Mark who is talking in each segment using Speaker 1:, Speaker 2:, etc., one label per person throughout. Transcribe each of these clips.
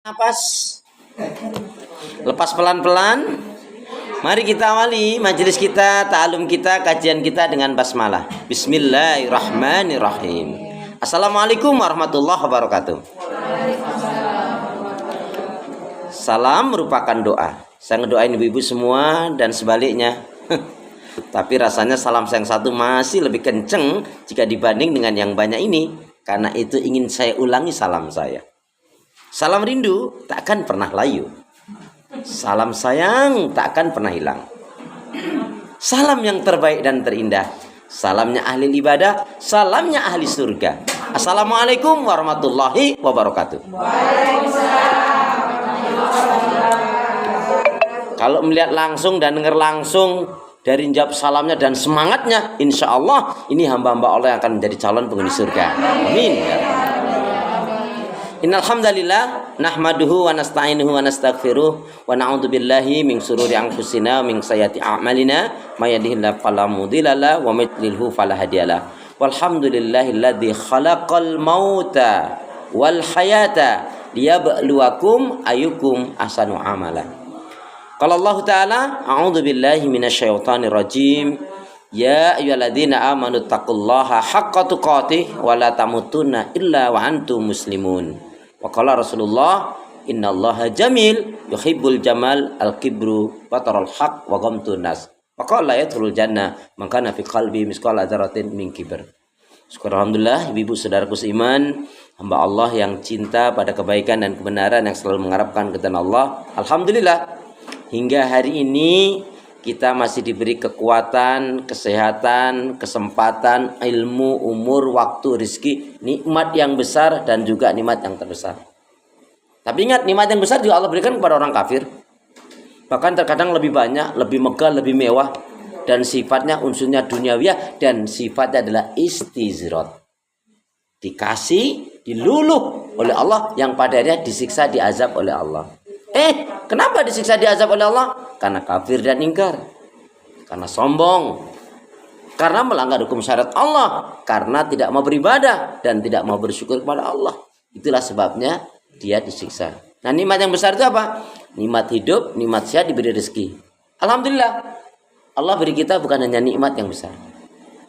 Speaker 1: Napas, lepas pelan-pelan. Mari kita awali majelis kita, ta'alum kita, kajian kita dengan basmalah. Bismillahirrahmanirrahim. Assalamualaikum warahmatullahi wabarakatuh. Salam merupakan doa. Saya ngedoain ibu-ibu semua dan sebaliknya. Tapi rasanya salam saya yang satu masih lebih kenceng jika dibanding dengan yang banyak ini. Karena itu ingin saya ulangi salam saya. Salam rindu takkan pernah layu. Salam sayang takkan pernah hilang. Salam yang terbaik dan terindah. Salamnya ahli ibadah, salamnya ahli surga. Assalamualaikum warahmatullahi wabarakatuh. Kalau melihat langsung dan dengar langsung dari jawab salamnya dan semangatnya, insya Allah ini hamba-hamba Allah yang akan menjadi calon penghuni surga. Amin. Innal hamdalillah nahmaduhu wa nasta'inuhu wa nastaghfiruh wa na'udzu billahi min shururi anfusina wa min sayyiati a'malina may yahdihillahu fala mudhillalah wa may yudlilhu fala hadiyalah. Walhamdulillahilladzi khalaqal mauta wal hayata liyabluwakum ayyukum ahsanu amala. Qala Allah Ta'ala a'udzu billahi minasyaitonir rajim. Ya ayyuhalladzina amanu taqullaha haqqa tuqatih wa la tamutunna illa wa antum muslimun. Wa qala Rasulullah innallaha jamil yuhibbul jamal al-kibru batarul haq wa ghamtun nas. Wa qala yadkhulul jannah man kana fi qalbi misqala dzarratin min kibr. Syukur alhamdulillah ibu-ibu saudaraku seiman, hamba Allah yang cinta pada kebaikan dan kebenaran yang selalu mengharapkan keridhaan Allah. Alhamdulillah hingga hari ini kita masih diberi kekuatan, kesehatan, kesempatan, ilmu, umur, waktu, rezeki, nikmat yang besar dan juga nikmat yang terbesar. Tapi ingat, nikmat yang besar juga Allah berikan kepada orang kafir. Bahkan terkadang lebih banyak, lebih megah, lebih mewah, dan sifatnya unsurnya duniawiyah dan sifatnya adalah istizrat. Dikasih, diluluh oleh Allah yang padanya disiksa, diazab oleh Allah. Kenapa disiksa, diazab oleh Allah? Karena kafir dan ingkar, karena sombong, karena melanggar hukum syariat Allah, karena tidak mau beribadah dan tidak mau bersyukur kepada Allah. Itulah sebabnya dia disiksa. Nah, nikmat yang besar itu apa? Nikmat hidup, nikmat sehat, diberi rezeki. Alhamdulillah, Allah beri kita bukan hanya nikmat yang besar,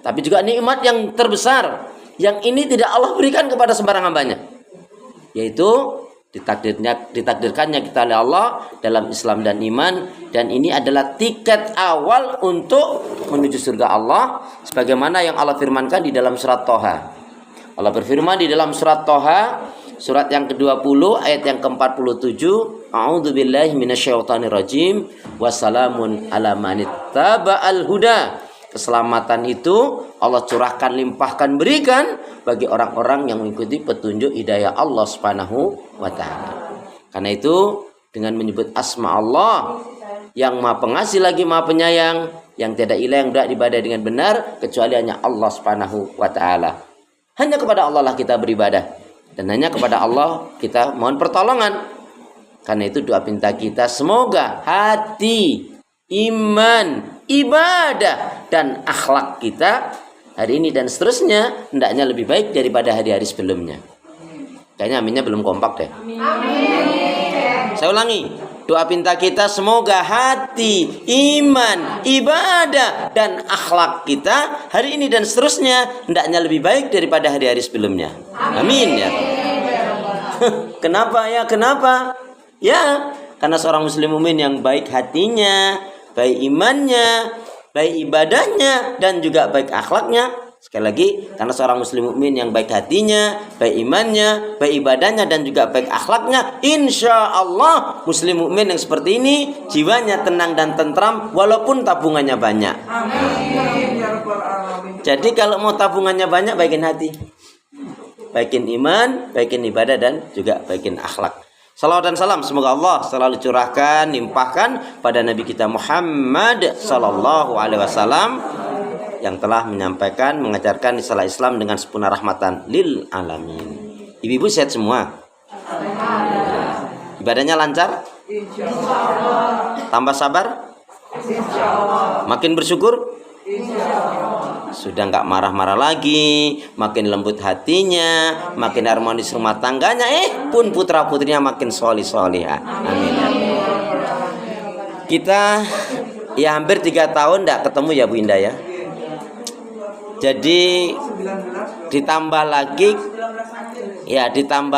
Speaker 1: tapi juga nikmat yang terbesar, yang ini tidak Allah berikan kepada sembarang hambanya, yaitu ditakdirkannya kita oleh Allah dalam Islam dan iman, dan ini adalah tiket awal untuk menuju surga Allah, sebagaimana yang Allah firmankan di dalam surat Toha. Allah berfirman di dalam surat Toha, surat yang ke-20 ayat yang ke-47, A'udzu billahi minasyaitonir rajim, wassalamun ala manittaba'al huda. Keselamatan itu Allah curahkan, limpahkan, berikan bagi orang-orang yang mengikuti petunjuk hidayah Allah Subhanahu wa ta'ala. Karena itu dengan menyebut asma Allah yang Maha Pengasih lagi Maha Penyayang, yang tiada ilah yang berhak diibadah dengan benar kecuali hanya Allah Subhanahu wa ta'ala. Hanya kepada Allah lah kita beribadah, dan hanya kepada Allah kita mohon pertolongan. Karena itu doa pinta kita, semoga hati, iman, ibadah dan akhlak kita hari ini dan seterusnya hendaknya lebih baik daripada hari-hari sebelumnya. Kayaknya aminnya belum kompak deh. Amin. Saya ulangi, doa pinta kita semoga hati, iman, ibadah dan akhlak kita hari ini dan seterusnya hendaknya lebih baik daripada hari-hari sebelumnya. Amin ya. Kenapa ya? Kenapa? Ya, karena seorang muslim mukmin yang baik hatinya, baik imannya, baik ibadahnya, dan juga baik akhlaknya. Sekali lagi, karena seorang muslim mukmin yang baik hatinya, baik imannya, baik ibadahnya, dan juga baik akhlaknya, insya Allah muslim mukmin yang seperti ini jiwanya tenang dan tentram walaupun tabungannya banyak. Amin. Jadi kalau mau tabungannya banyak, baikin hati, baikin iman, baikin ibadah, dan juga baikin akhlak. Salawat dan salam semoga Allah selalu curahkan, limpahkan pada Nabi kita Muhammad sallallahu alaihi wasallam yang telah menyampaikan, mengajarkan risalah Islam dengan sempurna rahmatan lil alamin. Ibu-ibu sehat semua? Ibadahnya lancar? Insyaallah. Tambah sabar? Insyaallah. Makin bersyukur? Insyaallah. sudah nggak marah-marah lagi, makin lembut hatinya, makin harmonis rumah tangganya, pun putra putrinya makin solih-solihah. Amin. Kita ya hampir 3 tahun tidak ketemu ya Bu Indah ya. Jadi ditambah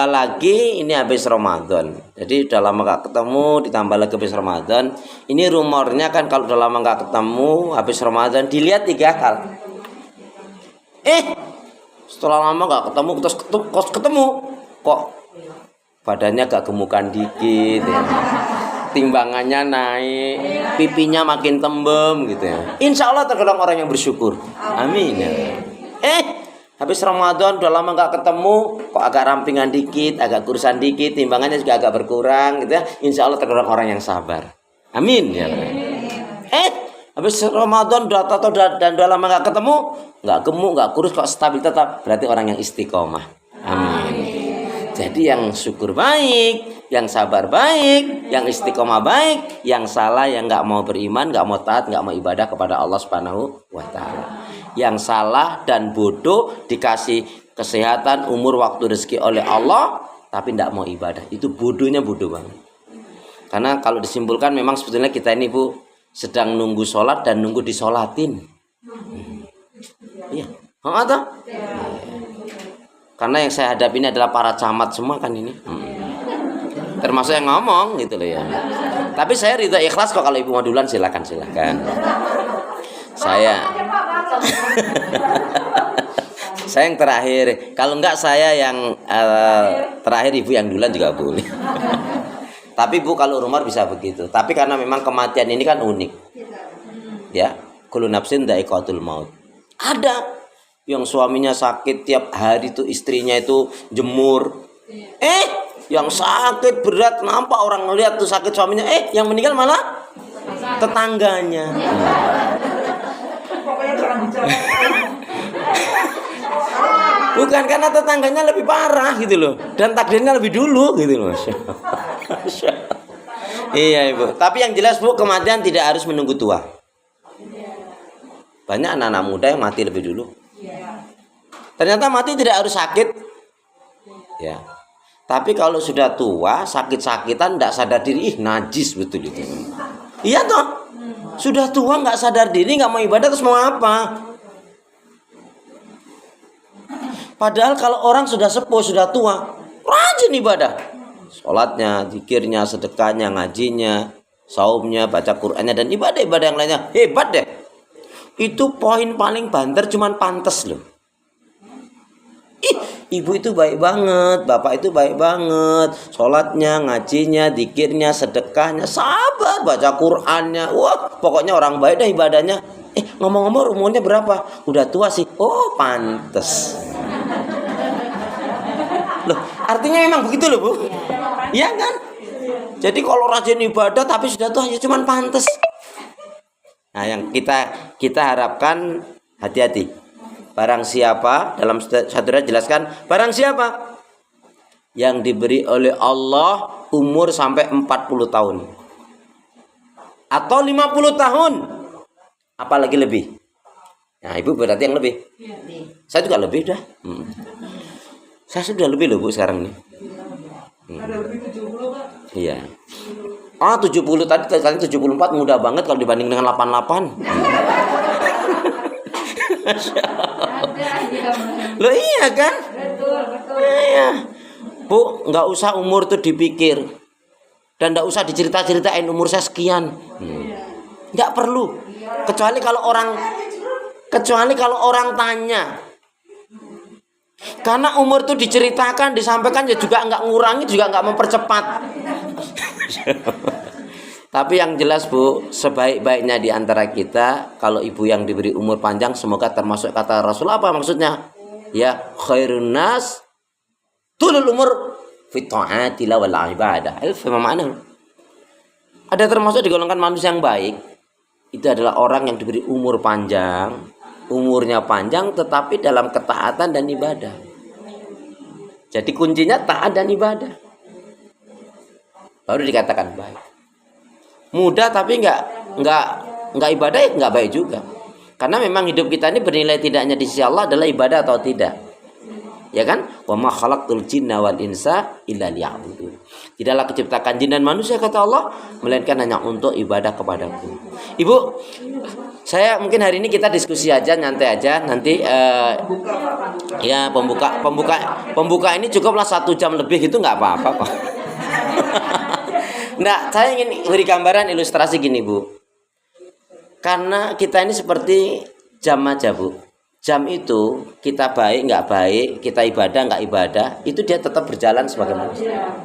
Speaker 1: lagi ini habis Ramadan. Jadi udah lama gak ketemu, ditambah lagi habis Ramadan. Ini rumornya kan kalau udah lama gak ketemu habis Ramadan, dilihat 3 hal. Setelah lama gak ketemu, terus ketemu kok badannya gak gemukan dikit ya. Timbangannya naik, pipinya makin tembem gitu ya. Insya Allah tergolong orang yang bersyukur. Amin ya. Habis Ramadan udah lama gak ketemu, kok agak rampingan dikit, agak kurusan dikit, timbangannya juga agak berkurang gitu ya. Insya Allah tergolong orang yang sabar. Amin ya. Habis Ramadan udah lama gak ketemu, gak gemuk, gak kurus, kok stabil tetap, berarti orang yang istiqomah. Amin. Jadi yang syukur baik, yang sabar baik, yang istiqomah baik, yang salah, yang gak mau beriman, gak mau taat, gak mau ibadah kepada Allah Subhanahu wa Ta'ala. Yang salah dan bodoh dikasih kesehatan, umur, waktu, rezeki oleh Allah, tapi gak mau ibadah. Itu bodohnya bodoh banget. Karena kalau disimpulkan memang sebetulnya kita ini Bu sedang nunggu sholat dan nunggu disolatin. Iya, atau? Karena yang saya hadapi ini adalah para camat semua kan ini. Termasuk yang ngomong gitu loh ya. Tapi saya ridho ikhlas kok, kalau Ibu mau duluan silakan. Saya saya yang terakhir. Kalau enggak saya yang terakhir, Ibu yang duluan juga boleh. Tapi Bu kalau rumor bisa begitu. Tapi karena memang kematian ini kan unik. Ya, kullu nafsin dha'iqatul maut. Ada yang suaminya sakit tiap hari tuh, istrinya itu jemur. Yang sakit berat, nampak orang ngeliat tuh sakit suaminya, yang meninggal malah tetangganya. Bukan, karena tetangganya lebih parah gitu loh, dan takdirnya lebih dulu gitu loh. Iya Ibu. Tapi yang jelas Bu, kematian tidak harus menunggu tua. Banyak anak-anak muda yang mati lebih dulu. Ternyata mati tidak harus sakit. Ya. Tapi kalau sudah tua, sakit-sakitan, tidak sadar diri, najis betul itu. Iya toh. Sudah tua nggak sadar diri, nggak mau ibadah, terus mau apa? Padahal kalau orang sudah sepuh, sudah tua, rajin ibadah. Sholatnya, zikirnya, sedekahnya, ngajinya, saumnya, baca Qur'annya, dan ibadah-ibadah yang lainnya. Hebat deh. Itu poin paling banter, cuman pantes loh. Ibu itu baik banget, bapak itu baik banget, sholatnya, ngajinya, zikirnya, sedekahnya, sabar, baca Qur'annya. Wah, pokoknya orang baik dah ibadahnya. Ngomong-ngomong umurnya berapa? Udah tua sih. Oh, pantes. Loh, artinya memang begitu loh Bu. Iya kan? Jadi kalau rajin ibadah tapi sudah tua ya cuman pantes. Nah, yang kita harapkan hati-hati. Barang siapa, dalam satu ayat jelaskan, barang siapa yang diberi oleh Allah umur sampai 40 tahun atau 50 tahun, apalagi lebih. Nah, Ibu berarti yang lebih. Saya juga lebih dah. Saya sudah lebih loh Bu sekarang nih. Iya. 70 tadi 74 mudah banget kalau dibanding dengan 88. Loh iya kan? Betul. Iya. Bu, nggak usah umur tuh dipikir. Dan nggak usah dicerita-ceritain umur saya sekian. Nggak perlu. Kecuali kalau orang tanya. Karena umur tuh diceritakan, disampaikan ya juga nggak ngurangi, juga nggak mempercepat. Tapi yang jelas Bu, sebaik-baiknya di antara kita, kalau ibu yang diberi umur panjang, semoga termasuk kata Rasul apa maksudnya? Ya, khairun nas tulul umur fi ta'atillah wal ibadah. Mana? Ada termasuk di golongan manusia yang baik, itu adalah orang yang diberi umur panjang, umurnya panjang tetapi dalam ketaatan dan ibadah. Jadi kuncinya taat dan ibadah. Baru dikatakan baik. Muda tapi enggak ibadah, ya enggak baik juga. Karena memang hidup kita ini bernilai tidaknya di sisi Allah adalah ibadah atau tidak. Ya kan? Wa ma khalaqtul jinna wal insa illa liya'budun. Tidaklah kuciptakan jin dan manusia kata Allah melainkan hanya untuk ibadah kepadaku. Ibu, saya mungkin hari ini kita diskusi aja, nyantai aja. Nanti ya pembuka ini cukuplah 1 jam lebih, itu nggak apa-apa kok. Nah, saya ingin beri gambaran ilustrasi gini, Bu. Karena kita ini seperti jam aja, Bu. Jam itu kita baik nggak baik, kita ibadah nggak ibadah, itu dia tetap berjalan sebagai manusia.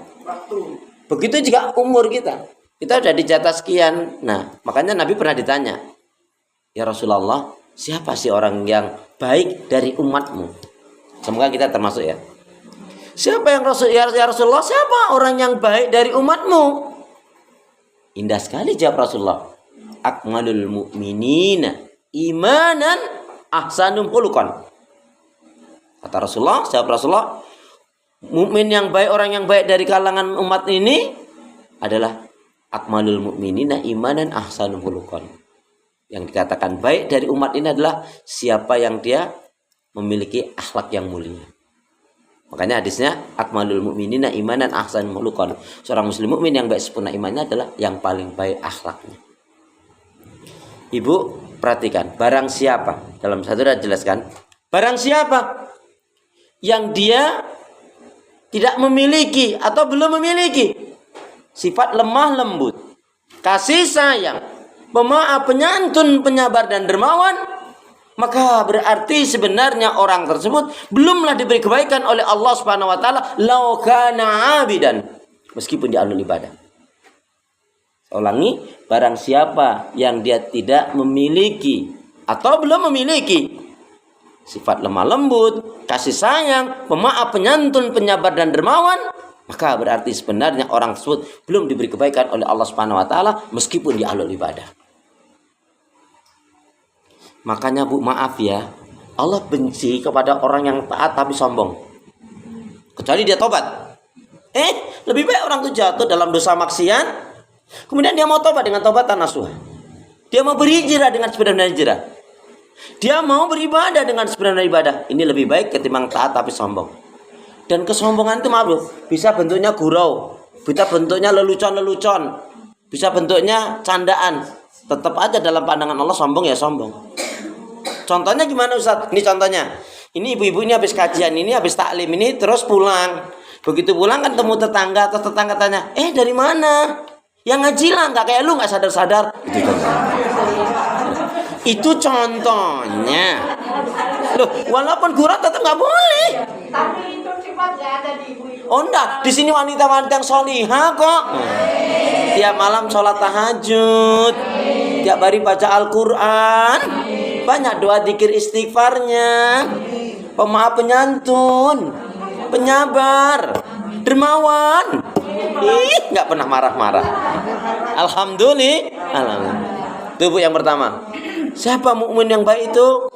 Speaker 1: Begitu juga umur kita. Kita udah di jatah sekian. Nah, makanya Nabi pernah ditanya, ya Rasulullah, siapa sih orang yang baik dari umatmu? Semoga kita termasuk ya. Siapa yang ya Rasulullah, siapa orang yang baik dari umatmu? Indah sekali jawab Rasulullah. Akmalul mu'minina imanan ahsanum khuluqan. Kata Rasulullah, siapa Rasulullah? Mukmin yang baik, orang yang baik dari kalangan umat ini adalah akmalul mu'minina imanan ahsanum khuluqan. Yang dikatakan baik dari umat ini adalah siapa yang dia memiliki akhlak yang mulia. Makanya hadisnya akmalul mu'minina imanan ahsanum khuluqan. Seorang muslim mukmin yang baik sempurna imannya adalah yang paling baik akhlaknya. Ibu perhatikan, barang siapa, dalam satu ayat jelaskan, barang siapa yang dia tidak memiliki atau belum memiliki sifat lemah lembut, kasih sayang, pemaaf, penyantun, penyabar dan dermawan, maka berarti sebenarnya orang tersebut belumlah diberi kebaikan oleh Allah Subhanahu wa taala, lau kana abidan, meskipun dia ahli ibadah. Ulangi, barang siapa yang dia tidak memiliki atau belum memiliki sifat lemah lembut, kasih sayang, pemaaf, penyantun, penyabar dan dermawan, maka berarti sebenarnya orang tersebut belum diberi kebaikan oleh Allah Subhanahu wa taala meskipun dia ahlul ibadah. Makanya Bu, maaf ya, Allah benci kepada orang yang taat tapi sombong. Kecuali dia tobat. Lebih baik orang itu jatuh dalam dosa maksiat, kemudian dia mau tobat dengan tobatan nasuha. Dia mau berhijrah dengan sebenarnya hijrah. Dia mau beribadah dengan sebenarnya ibadah. Ini lebih baik ketimbang taat tapi sombong. Dan kesombongan itu maaf, bisa bentuknya gurau, bisa bentuknya lelucon-lelucon, bisa bentuknya candaan. Tetap aja dalam pandangan Allah sombong ya sombong. Contohnya gimana Ustaz? Ini contohnya. Ini ibu-ibu ini habis kajian ini, habis taklim ini terus pulang. Begitu pulang kan temu tetangga, atau tetangga tanya, dari mana? Yang ngaji lah, nggak kayak lu, nggak sadar-sadar. Itu contohnya. Loh, walaupun gurau tetap nggak boleh.
Speaker 2: Tapi itu sifatnya ada di ibu-ibu.
Speaker 1: Oh enggak, di sini wanita-wanita yang solihah kok. Tiap malam sholat tahajud, tiap hari baca Al-Quran, banyak doa dzikir istighfarnya, pemaaf, penyantun, penyabar, dermawan. Nggak pernah marah-marah. Alhamdulillah. Itu Bu yang pertama. Siapa mukmin yang baik itu?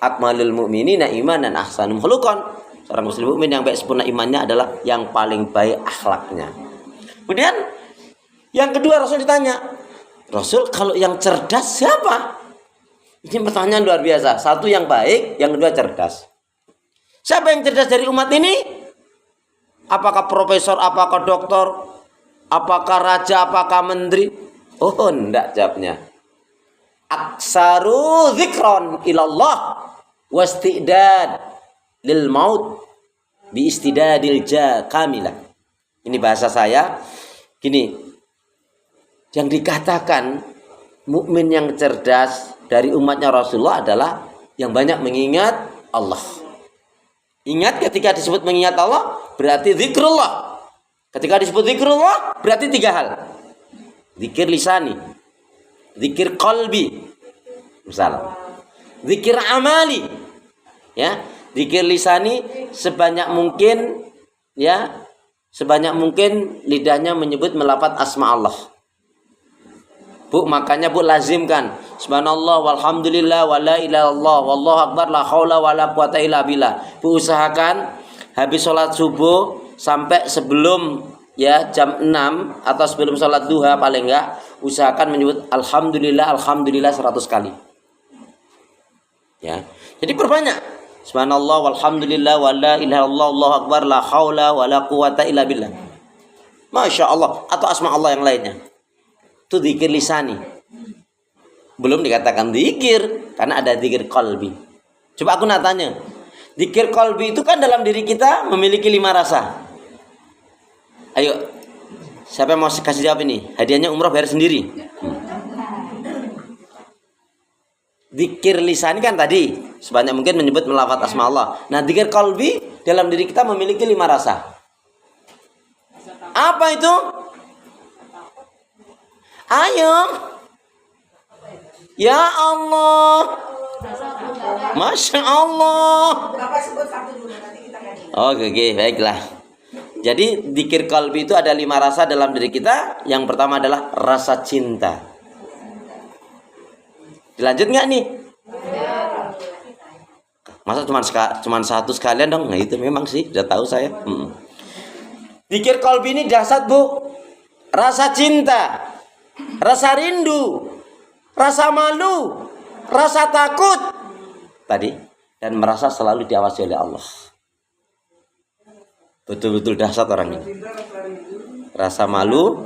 Speaker 1: Akmalul mu'minina imanan ahsanum khuluqan. Seorang muslim mukmin yang baik sempurna imannya adalah yang paling baik akhlaknya. Kemudian yang kedua Rasul ditanya, Rasul, kalau yang cerdas siapa? Ini pertanyaan luar biasa. Satu yang baik, yang kedua cerdas. Siapa yang cerdas dari umat ini? Apakah profesor, apakah doktor, apakah raja, apakah menteri? Oh, enggak jawabnya. Aksaru dzikron ilallah wastidad lil maut bi istidadil kamilah. Ini bahasa saya. Gini, yang dikatakan mukmin yang cerdas dari umatnya Rasulullah adalah yang banyak mengingat Allah. Ingat, ketika disebut mengingat Allah berarti zikrullah. Ketika disebut zikrullah berarti 3 hal. Zikir lisani, zikir qalbi, misalnya zikir amali. Ya, zikir lisani sebanyak mungkin, ya, sebanyak mungkin lidahnya menyebut melafaz asma Allah. Bu, makanya Bu lazimkan subhanallah walhamdulillah wala ilaha illallah wallahu akbar la haula wala quwata illa billah. Bu, usahakan habis sholat subuh sampai sebelum jam 6 atau sebelum sholat duha paling enggak, usahakan menyebut alhamdulillah 100 kali. Ya. Jadi perbanyak. Subhanallah walhamdulillah wala ilaha illallah Allahu akbar la haula wala quwata illa billah. Masya Allah, atau asma Allah yang lainnya. Itu zikir lisani. Belum dikatakan zikir, karena ada zikir qalbi. Coba aku nak tanya. Zikir qalbi itu kan dalam diri kita memiliki 5 rasa. Ayo, siapa yang mau kasih jawab ini? Hadiahnya umroh bayar sendiri. Zikir lisani kan tadi sebanyak mungkin menyebut melafaz asma Allah. Nah, zikir qalbi dalam diri kita memiliki 5 rasa. Apa itu? Ayo. Ya Allah. Masya Allah. Oke, baiklah. Jadi zikir qalbi itu ada 5 rasa dalam diri kita. Yang pertama adalah rasa cinta. Dilanjut nggak nih? Masa cuma satu sekalian dong? Nah itu memang sih, udah tahu saya. Zikir qalbi ini dahsyat, Bu. Rasa cinta, rasa rindu, rasa malu, rasa takut tadi, dan merasa selalu diawasi oleh Allah. Betul-betul dahsyat orang ini. Rasa malu,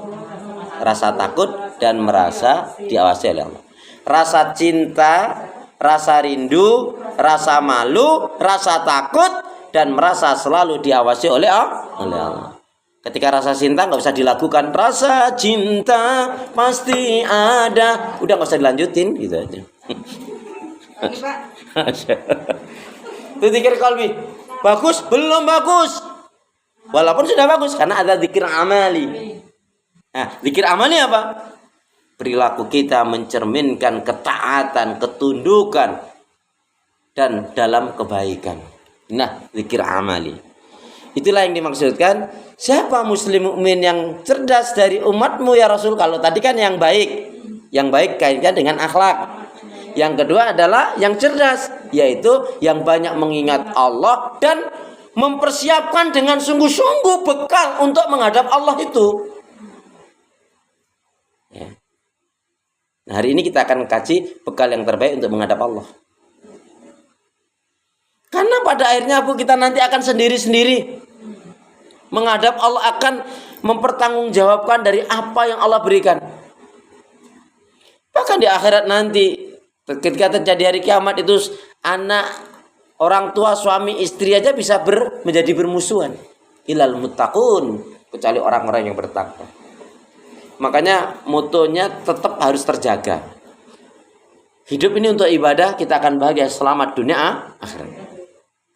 Speaker 1: rasa takut, dan merasa diawasi oleh Allah. Rasa cinta, rasa rindu, rasa malu, rasa takut, dan merasa selalu diawasi oleh Allah. Ketika rasa cinta nggak bisa dilakukan, rasa cinta pasti ada, udah nggak usah dilanjutin gitu aja. Itu zikir qalbi. Bagus? Belum bagus. Walaupun sudah bagus, karena ada zikir amali. Nah, zikir amali apa? Perilaku kita mencerminkan ketaatan, ketundukan, dan dalam kebaikan. Nah, zikir amali. Itulah yang dimaksudkan. Siapa muslim mukmin yang cerdas dari umatmu ya Rasul? Kalau tadi kan yang baik. Yang baik kaitkan dengan akhlak. Yang kedua adalah yang cerdas, yaitu yang banyak mengingat Allah dan mempersiapkan dengan sungguh-sungguh bekal untuk menghadap Allah itu. Ya. Nah, hari ini kita akan kaji bekal yang terbaik untuk menghadap Allah. Karena pada akhirnya Bu, kita nanti akan sendiri-sendiri menghadap Allah, akan mempertanggungjawabkan dari apa yang Allah berikan. Bahkan di akhirat nanti, ketika terjadi hari kiamat itu, anak, orang tua, suami, istri aja bisa menjadi bermusuhan. Ilal muttaqun, kecuali orang-orang yang bertakwa. Makanya motonya tetap harus terjaga. Hidup ini untuk ibadah, kita akan bahagia selamat dunia akhirat.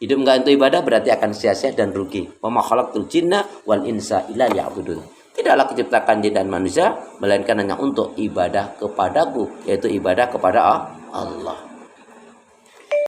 Speaker 1: Hidup enggak untuk ibadah berarti akan sia-sia dan rugi. Wa ma khalaqtul jinna wal insa illa liya'budun. Tidaklah diciptakan jin dan manusia melainkan hanya untuk ibadah kepadaku, yaitu ibadah kepada Allah.